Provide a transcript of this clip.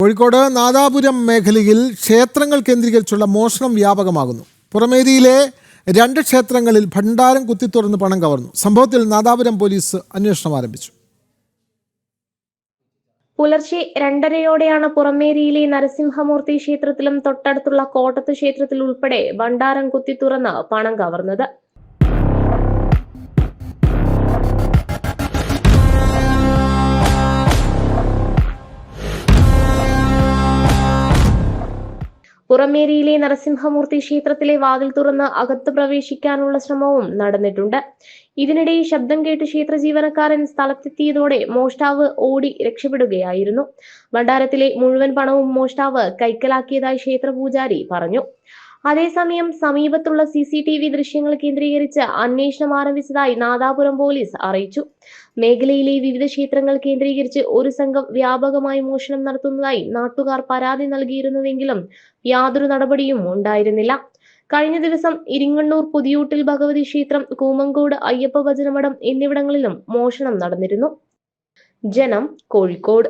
കോഴിക്കോട് നാദാപുരം മേഖലയിൽ ക്ഷേത്രങ്ങൾ കേന്ദ്രീകരിച്ചുള്ള മോഷണം വ്യാപകമാകുന്നു. പുറമേരിയിലെ 2 ക്ഷേത്രങ്ങളിൽ ഭണ്ഡാരം കുത്തിത്തുറന്ന് പണം കവർന്നു. സംഭവത്തിൽ നാദാപുരം പോലീസ് അന്വേഷണം ആരംഭിച്ചു. പുലർച്ചെ 2:30യോടെയാണ് പുറമേരിയിലെ നരസിംഹമൂർത്തി ക്ഷേത്രത്തിലും തൊട്ടടുത്തുള്ള കോട്ടത്ത് ക്ഷേത്രത്തിൽ ഉൾപ്പെടെ ഭണ്ഡാരം കുത്തിത്തുറന്ന് പണം കവർന്നത്. പുറമേരിയിലെ നരസിംഹമൂർത്തി ക്ഷേത്രത്തിലെ വാതിൽ തുറന്ന് അകത്ത് പ്രവേശിക്കാനുള്ള ശ്രമവും നടന്നിട്ടുണ്ട്. ഇതിനിടെ ശബ്ദം കേട്ട് ക്ഷേത്ര ജീവനക്കാരൻ സ്ഥലത്തെത്തിയതോടെ മോഷ്ടാവ് ഓടി രക്ഷപ്പെടുകയായിരുന്നു. ഭണ്ഡാരത്തിലെ മുഴുവൻ പണവും മോഷ്ടാവ് കൈക്കലാക്കിയതായി ക്ഷേത്ര പൂജാരി പറഞ്ഞു. അതേസമയം സമീപത്തുള്ള CCTV ദൃശ്യങ്ങൾ കേന്ദ്രീകരിച്ച് അന്വേഷണം ആരംഭിച്ചതായി നാദാപുരം പോലീസ് അറിയിച്ചു. മേഖലയിലെ വിവിധ ക്ഷേത്രങ്ങൾ കേന്ദ്രീകരിച്ച് ഒരു സംഘം വ്യാപകമായി മോഷണം നടത്തുന്നതായി നാട്ടുകാർ പരാതി നൽകിയിരുന്നുവെങ്കിലും യാതൊരു നടപടിയും ഉണ്ടായിരുന്നില്ല. കഴിഞ്ഞ ദിവസം ഇരിങ്ങണ്ണൂർ പുതിയൂട്ടിൽ ഭഗവതി ക്ഷേത്രം, കൂമങ്കോട് അയ്യപ്പ ഭജനമഠം എന്നിവിടങ്ങളിലും മോഷണം നടന്നിരുന്നു. ജനം, കോഴിക്കോട്.